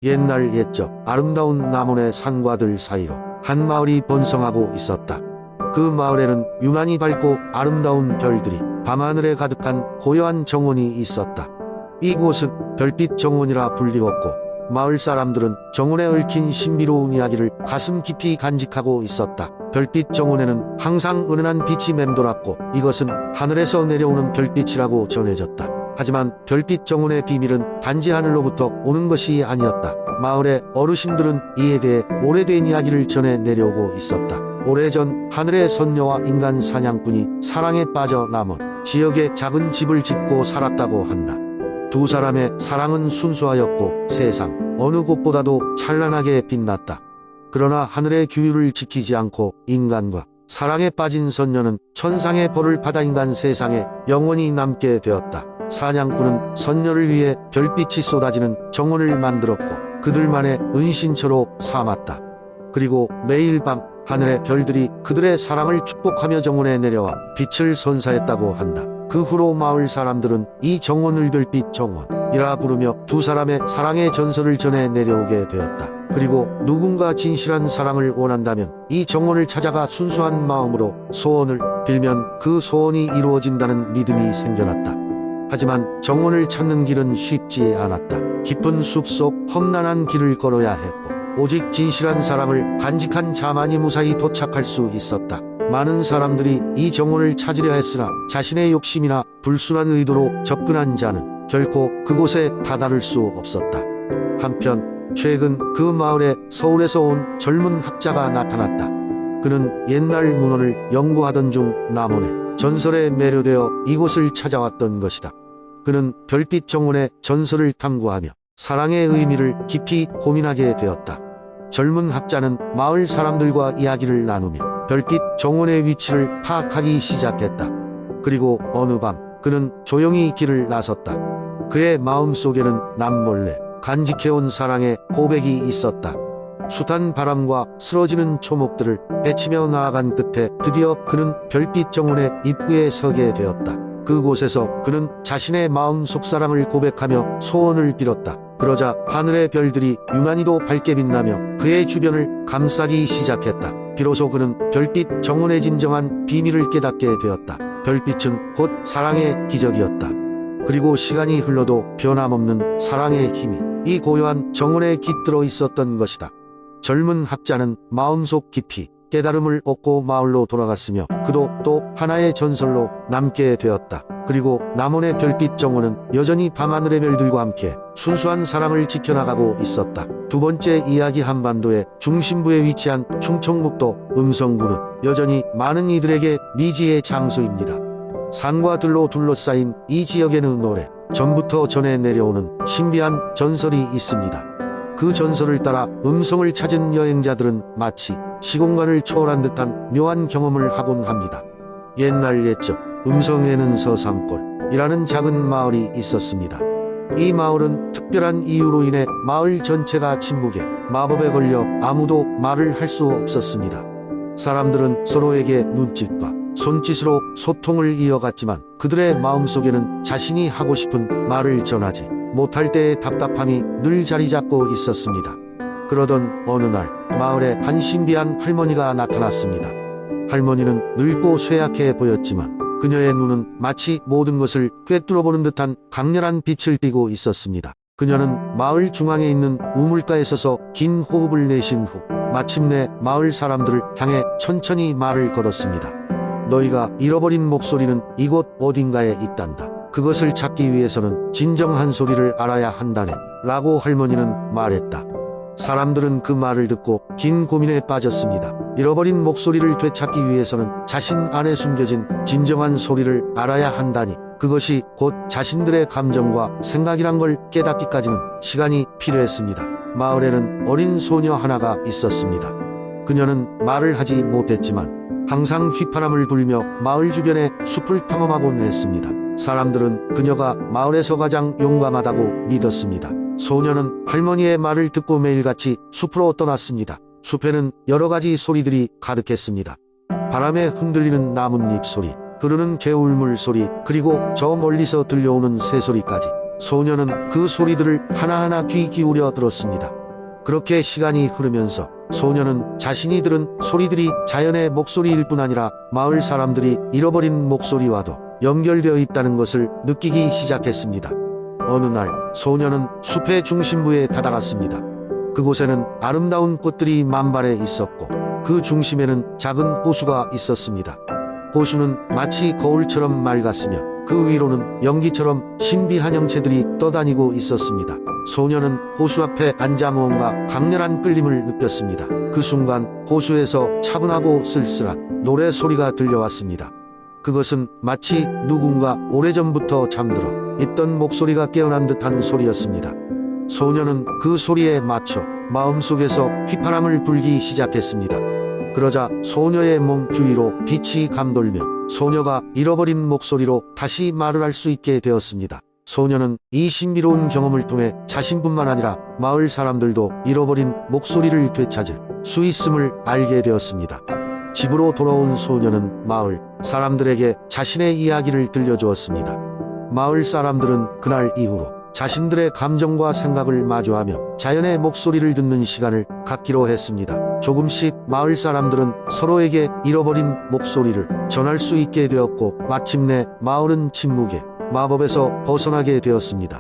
옛날 옛적 아름다운 남원의 산과들 사이로 한 마을이 번성하고 있었다. 그 마을에는 유난히 밝고 아름다운 별들이 밤하늘에 가득한 고요한 정원이 있었다. 이곳은 별빛 정원이라 불리웠고 마을 사람들은 정원에 얽힌 신비로운 이야기를 가슴 깊이 간직하고 있었다. 별빛 정원에는 항상 은은한 빛이 맴돌았고 이것은 하늘에서 내려오는 별빛이라고 전해졌다. 하지만 별빛 정원의 비밀은 단지 하늘로부터 오는 것이 아니었다. 마을의 어르신들은 이에 대해 오래된 이야기를 전해 내려오고 있었다. 오래전 하늘의 선녀와 인간 사냥꾼이 사랑에 빠져 남은 지역에 작은 집을 짓고 살았다고 한다. 두 사람의 사랑은 순수하였고 세상 어느 곳보다도 찬란하게 빛났다. 그러나 하늘의 규율을 지키지 않고 인간과 사랑에 빠진 선녀는 천상의 벌을 받아 인간 세상에 영원히 남게 되었다. 사냥꾼은 선녀를 위해 별빛이 쏟아지는 정원을 만들었고 그들만의 은신처로 삼았다. 그리고 매일 밤 하늘의 별들이 그들의 사랑을 축복하며 정원에 내려와 빛을 선사했다고 한다. 그 후로 마을 사람들은 이 정원을 별빛 정원이라 부르며 두 사람의 사랑의 전설을 전해 내려오게 되었다. 그리고 누군가 진실한 사랑을 원한다면 이 정원을 찾아가 순수한 마음으로 소원을 빌면 그 소원이 이루어진다는 믿음이 생겨났다. 하지만 정원을 찾는 길은 쉽지 않았다. 깊은 숲속 험난한 길을 걸어야 했고 오직 진실한 사랑을 간직한 자만이 무사히 도착할 수 있었다. 많은 사람들이 이 정원을 찾으려 했으나 자신의 욕심이나 불순한 의도로 접근한 자는 결코 그곳에 다다를 수 없었다. 한편 최근 그 마을에 서울에서 온 젊은 학자가 나타났다. 그는 옛날 문헌을 연구하던 중 남원의 전설에 매료되어 이곳을 찾아왔던 것이다. 그는 별빛 정원의 전설을 탐구하며 사랑의 의미를 깊이 고민하게 되었다. 젊은 학자는 마을 사람들과 이야기를 나누며 별빛 정원의 위치를 파악하기 시작했다. 그리고 어느 밤 그는 조용히 길을 나섰다. 그의 마음속에는 남몰래 간직해온 사랑의 고백이 있었다. 숱한 바람과 쓰러지는 초목들을 헤치며 나아간 끝에 드디어 그는 별빛 정원의 입구에 서게 되었다. 그곳에서 그는 자신의 마음 속사랑을 고백하며 소원을 빌었다. 그러자 하늘의 별들이 유난히도 밝게 빛나며 그의 주변을 감싸기 시작했다. 비로소 그는 별빛 정원의 진정한 비밀을 깨닫게 되었다. 별빛은 곧 사랑의 기적이었다. 그리고 시간이 흘러도 변함없는 사랑의 힘이 이 고요한 정원에 깃들어 있었던 것이다. 젊은 학자는 마음속 깊이 깨달음을 얻고 마을로 돌아갔으며 그도 또 하나의 전설로 남게 되었다. 그리고 남원의 별빛 정원은 여전히 밤하늘의 별들과 함께 순수한 사랑을 지켜나가고 있었다. 두 번째 이야기 한반도의 중심부에 위치한 충청북도 음성군은 여전히 많은 이들에게 미지의 장소입니다. 산과 들로 둘러싸인 이 지역에는 오래 전부터 전해 내려오는 신비한 전설이 있습니다. 그 전설을 따라 음성을 찾은 여행자들은 마치 시공간을 초월한 듯한 묘한 경험을 하곤 합니다. 옛날 옛적 음성에는 서산골이라는 작은 마을이 있었습니다. 이 마을은 특별한 이유로 인해 마을 전체가 침묵의 마법에 걸려 아무도 말을 할 수 없었습니다. 사람들은 서로에게 눈짓과 손짓으로 소통을 이어갔지만 그들의 마음속에는 자신이 하고 싶은 말을 전하지 못할 때의 답답함이 늘 자리 잡고 있었습니다. 그러던 어느 날 마을에 한 신비한 할머니가 나타났습니다. 할머니는 늙고 쇠약해 보였지만 그녀의 눈은 마치 모든 것을 꿰뚫어보는 듯한 강렬한 빛을 띠고 있었습니다. 그녀는 마을 중앙에 있는 우물가에 서서 긴 호흡을 내쉰 후 마침내 마을 사람들을 향해 천천히 말을 걸었습니다. 너희가 잃어버린 목소리는 이곳 어딘가에 있단다. 그것을 찾기 위해서는 진정한 소리를 알아야 한다네 라고 할머니는 말했다. 사람들은 그 말을 듣고 긴 고민에 빠졌습니다. 잃어버린 목소리를 되찾기 위해서는 자신 안에 숨겨진 진정한 소리를 알아야 한다니 그것이 곧 자신들의 감정과 생각이란 걸 깨닫기까지는 시간이 필요했습니다. 마을에는 어린 소녀 하나가 있었습니다. 그녀는 말을 하지 못했지만 항상 휘파람을 불며 마을 주변의 숲을 탐험하곤 했습니다. 사람들은 그녀가 마을에서 가장 용감하다고 믿었습니다. 소녀는 할머니의 말을 듣고 매일같이 숲으로 떠났습니다. 숲에는 여러 가지 소리들이 가득했습니다. 바람에 흔들리는 나뭇잎 소리, 흐르는 개울물 소리, 그리고 저 멀리서 들려오는 새소리까지. 소녀는 그 소리들을 하나하나 귀 기울여 들었습니다. 그렇게 시간이 흐르면서 소녀는 자신이 들은 소리들이 자연의 목소리일 뿐 아니라 마을 사람들이 잃어버린 목소리와도 연결되어 있다는 것을 느끼기 시작했습니다. 어느 날 소녀는 숲의 중심부에 다다랐습니다. 그곳에는 아름다운 꽃들이 만발해 있었고 그 중심에는 작은 호수가 있었습니다. 호수는 마치 거울처럼 맑았으며 그 위로는 연기처럼 신비한 형체들이 떠다니고 있었습니다. 소녀는 호수 앞에 앉아 무언가 강렬한 끌림을 느꼈습니다. 그 순간 호수에서 차분하고 쓸쓸한 노래 소리가 들려왔습니다. 그것은 마치 누군가 오래전부터 잠들어 있던 목소리가 깨어난 듯한 소리였습니다. 소녀는 그 소리에 맞춰 마음속에서 휘파람을 불기 시작했습니다. 그러자 소녀의 몸 주위로 빛이 감돌며 소녀가 잃어버린 목소리로 다시 말을 할 수 있게 되었습니다. 소녀는 이 신비로운 경험을 통해 자신뿐만 아니라 마을 사람들도 잃어버린 목소리를 되찾을 수 있음을 알게 되었습니다. 집으로 돌아온 소녀는 마을 사람들에게 자신의 이야기를 들려주었습니다. 마을 사람들은 그날 이후로 자신들의 감정과 생각을 마주하며 자연의 목소리를 듣는 시간을 갖기로 했습니다. 조금씩 마을 사람들은 서로에게 잃어버린 목소리를 전할 수 있게 되었고 마침내 마을은 침묵의 마법에서 벗어나게 되었습니다.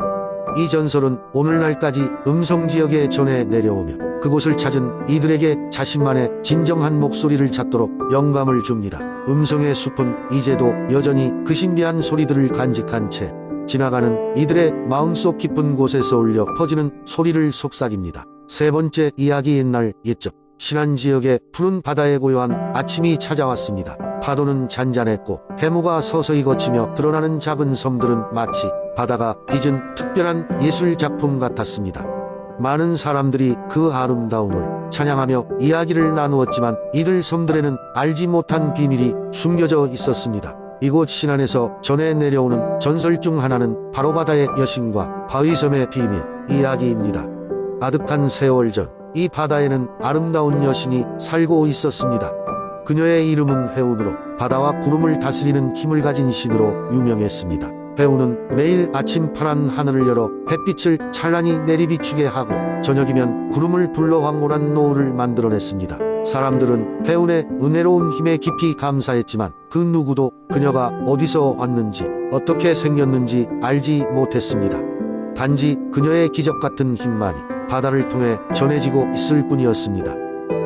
이 전설은 오늘날까지 음성지역에 전해 내려오며 그곳을 찾은 이들에게 자신만의 진정한 목소리를 찾도록 영감을 줍니다. 음성의 숲은 이제도 여전히 그 신비한 소리들을 간직한 채 지나가는 이들의 마음속 깊은 곳에서 울려 퍼지는 소리를 속삭입니다. 세 번째 이야기. 옛날 옛적 신안지역의 푸른 바다에 고요한 아침이 찾아왔습니다. 파도는 잔잔했고 해무가 서서히 거치며 드러나는 작은 섬들은 마치 바다가 빚은 특별한 예술작품 같았습니다. 많은 사람들이 그 아름다움을 찬양하며 이야기를 나누었지만 이들 섬들에는 알지 못한 비밀이 숨겨져 있었습니다. 이곳 신안에서 전해 내려오는 전설 중 하나는 바로 바다의 여신과 바위섬의 비밀 이야기입니다. 아득한 세월 전 이 바다에는 아름다운 여신이 살고 있었습니다. 그녀의 이름은 해운으로 바다와 구름을 다스리는 힘을 가진 신으로 유명했습니다. 해운은 매일 아침 파란 하늘을 열어 햇빛을 찬란히 내리비추게 하고 저녁이면 구름을 불러 황홀한 노을을 만들어냈습니다. 사람들은 해운의 은혜로운 힘에 깊이 감사했지만 그 누구도 그녀가 어디서 왔는지 어떻게 생겼는지 알지 못했습니다. 단지 그녀의 기적 같은 힘만이 바다를 통해 전해지고 있을 뿐이었습니다.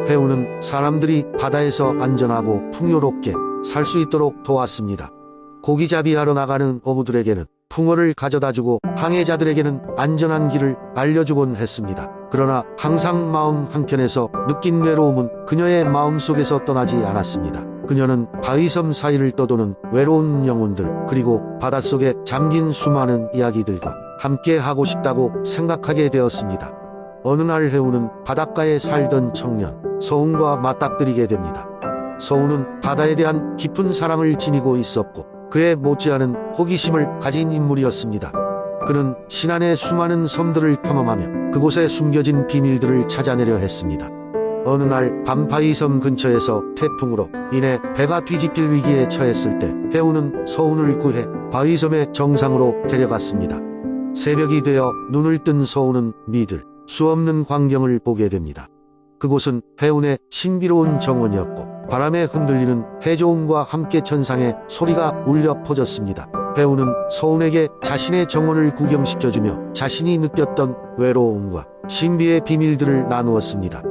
해운은 사람들이 바다에서 안전하고 풍요롭게 살 수 있도록 도왔습니다. 고기잡이 하러 나가는 어부들에게는 풍어를 가져다주고 항해자들에게는 안전한 길을 알려주곤 했습니다. 그러나 항상 마음 한켠에서 느낀 외로움은 그녀의 마음속에서 떠나지 않았습니다. 그녀는 바위섬 사이를 떠도는 외로운 영혼들 그리고 바닷속에 잠긴 수많은 이야기들과 함께 하고 싶다고 생각하게 되었습니다. 어느 날 해운은 바닷가에 살던 청년 서운과 맞닥뜨리게 됩니다. 서운은 바다에 대한 깊은 사랑을 지니고 있었고 그에 못지않은 호기심을 가진 인물이었습니다. 그는 신안의 수많은 섬들을 탐험하며 그곳에 숨겨진 비밀들을 찾아내려 했습니다. 어느 날 밤 바위섬 근처에서 태풍으로 인해 배가 뒤집힐 위기에 처했을 때 해운은 서운을 구해 바위섬의 정상으로 데려갔습니다. 새벽이 되어 눈을 뜬 서운은 믿을 수 없는 광경을 보게 됩니다. 그곳은 해운의 신비로운 정원이었고 바람에 흔들리는 해조음과 함께 천상의 소리가 울려 퍼졌습니다. 해운은 서운에게 자신의 정원을 구경시켜주며 자신이 느꼈던 외로움과 신비의 비밀들을 나누었습니다.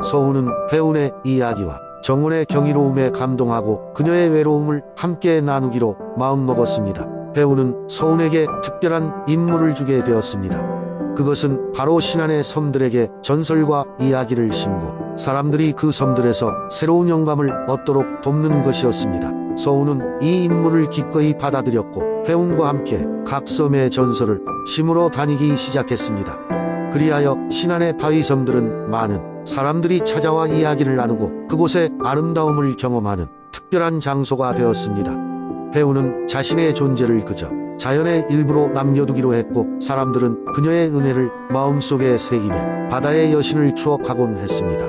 서운은 해운의 이야기와 정원의 경이로움에 감동하고 그녀의 외로움을 함께 나누기로 마음먹었습니다. 해운은 서운에게 특별한 임무를 주게 되었습니다. 그것은 바로 신안의 섬들에게 전설과 이야기를 심고 사람들이 그 섬들에서 새로운 영감을 얻도록 돕는 것이었습니다. 서운은 이 임무를 기꺼이 받아들였고 해운과 함께 각 섬의 전설을 심으러 다니기 시작했습니다. 그리하여 신안의 바위섬들은 많은 사람들이 찾아와 이야기를 나누고 그곳의 아름다움을 경험하는 특별한 장소가 되었습니다. 해운은 자신의 존재를 그저 자연의 일부로 남겨두기로 했고 사람들은 그녀의 은혜를 마음속에 새기며 바다의 여신을 추억하곤 했습니다.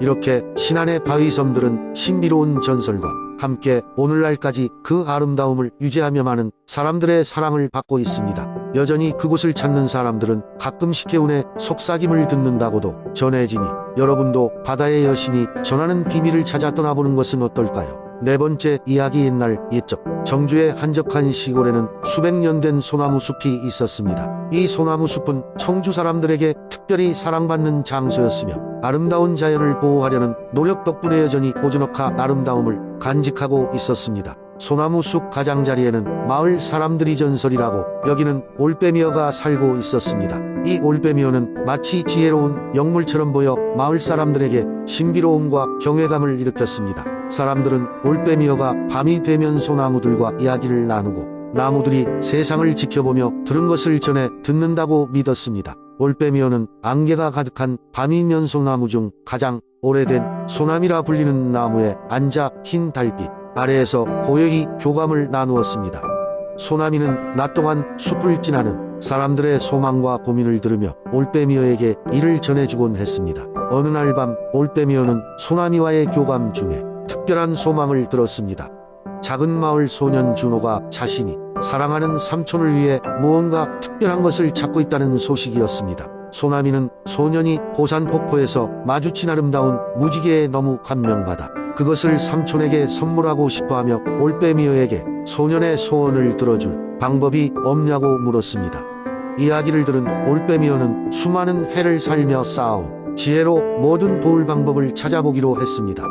이렇게 신안의 바위섬들은 신비로운 전설과 함께 오늘날까지 그 아름다움을 유지하며 많은 사람들의 사랑을 받고 있습니다. 여전히 그곳을 찾는 사람들은 가끔씩 개운의 속삭임을 듣는다고도 전해지니 여러분도 바다의 여신이 전하는 비밀을 찾아 떠나보는 것은 어떨까요? 네 번째 이야기. 옛날 옛적 정주의 한적한 시골에는 수백 년 된 소나무 숲이 있었습니다. 이 소나무 숲은 청주 사람들에게 특별히 사랑받는 장소였으며 아름다운 자연을 보호하려는 노력 덕분에 여전히 고즈넉한 아름다움을 간직하고 있었습니다. 소나무 숲 가장자리에는 마을 사람들이 전설이라고 여기는 올빼미어가 살고 있었습니다. 이 올빼미어는 마치 지혜로운 영물처럼 보여 마을 사람들에게 신비로움과 경외감을 일으켰습니다. 사람들은 올빼미어가 밤이 되면 소나무들과 이야기를 나누고 나무들이 세상을 지켜보며 들은 것을 전해 듣는다고 믿었습니다. 올빼미어는 안개가 가득한 밤이면 소나무 중 가장 오래된 소나미라 불리는 나무에 앉아 흰 달빛 아래에서 고요히 교감을 나누었습니다. 소나미는 낮 동안 숲을 지나는 사람들의 소망과 고민을 들으며 올빼미어에게 이를 전해주곤 했습니다. 어느 날 밤 올빼미어는 소나미와의 교감 중에 특별한 소망을 들었습니다. 작은 마을 소년 준호가 자신이 사랑하는 삼촌을 위해 무언가 특별한 것을 찾고 있다는 소식이었습니다. 소나미는 소년이 보산폭포에서 마주친 아름다운 무지개에 너무 감명받아 그것을 삼촌에게 선물하고 싶어하며 올빼미어에게 소년의 소원을 들어줄 방법이 없냐고 물었습니다. 이야기를 들은 올빼미어는 수많은 해를 살며 쌓아온 지혜로 모든 도울 방법을 찾아보기로 했습니다.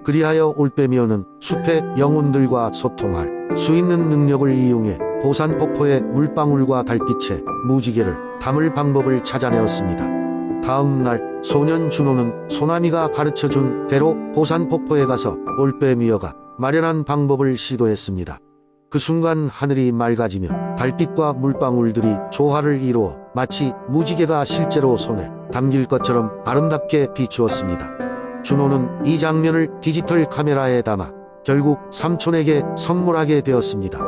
그리하여 올빼미어는 숲의 영혼들과 소통할 수 있는 능력을 이용해 보산폭포의 물방울과 달빛에 무지개를 담을 방법을 찾아내었습니다. 다음 날 소년 준호는 소나미가 가르쳐준 대로 보산폭포에 가서 올빼미어가 마련한 방법을 시도했습니다. 그 순간 하늘이 맑아지며 달빛과 물방울들이 조화를 이루어 마치 무지개가 실제로 손에 담길 것처럼 아름답게 비추었습니다. 준호는 이 장면을 디지털 카메라에 담아 결국 삼촌에게 선물하게 되었습니다.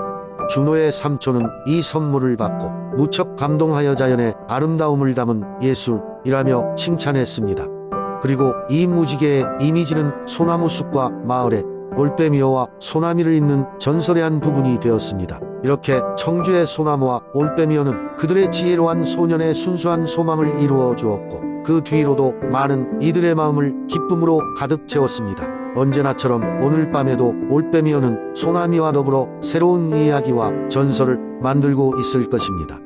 준호의 삼촌은 이 선물을 받고 무척 감동하여 자연의 아름다움을 담은 예술이라며 칭찬했습니다. 그리고 이 무지개의 이미지는 소나무 숲과 마을의 올빼미어와 소나미를 잇는 전설의 한 부분이 되었습니다. 이렇게 청주의 소나무와 올빼미어는 그들의 지혜로운 소년의 순수한 소망을 이루어 주었고 그 뒤로도 많은 이들의 마음을 기쁨으로 가득 채웠습니다. 언제나처럼 오늘 밤에도 올빼미어는 소나미와 더불어 새로운 이야기와 전설을 만들고 있을 것입니다.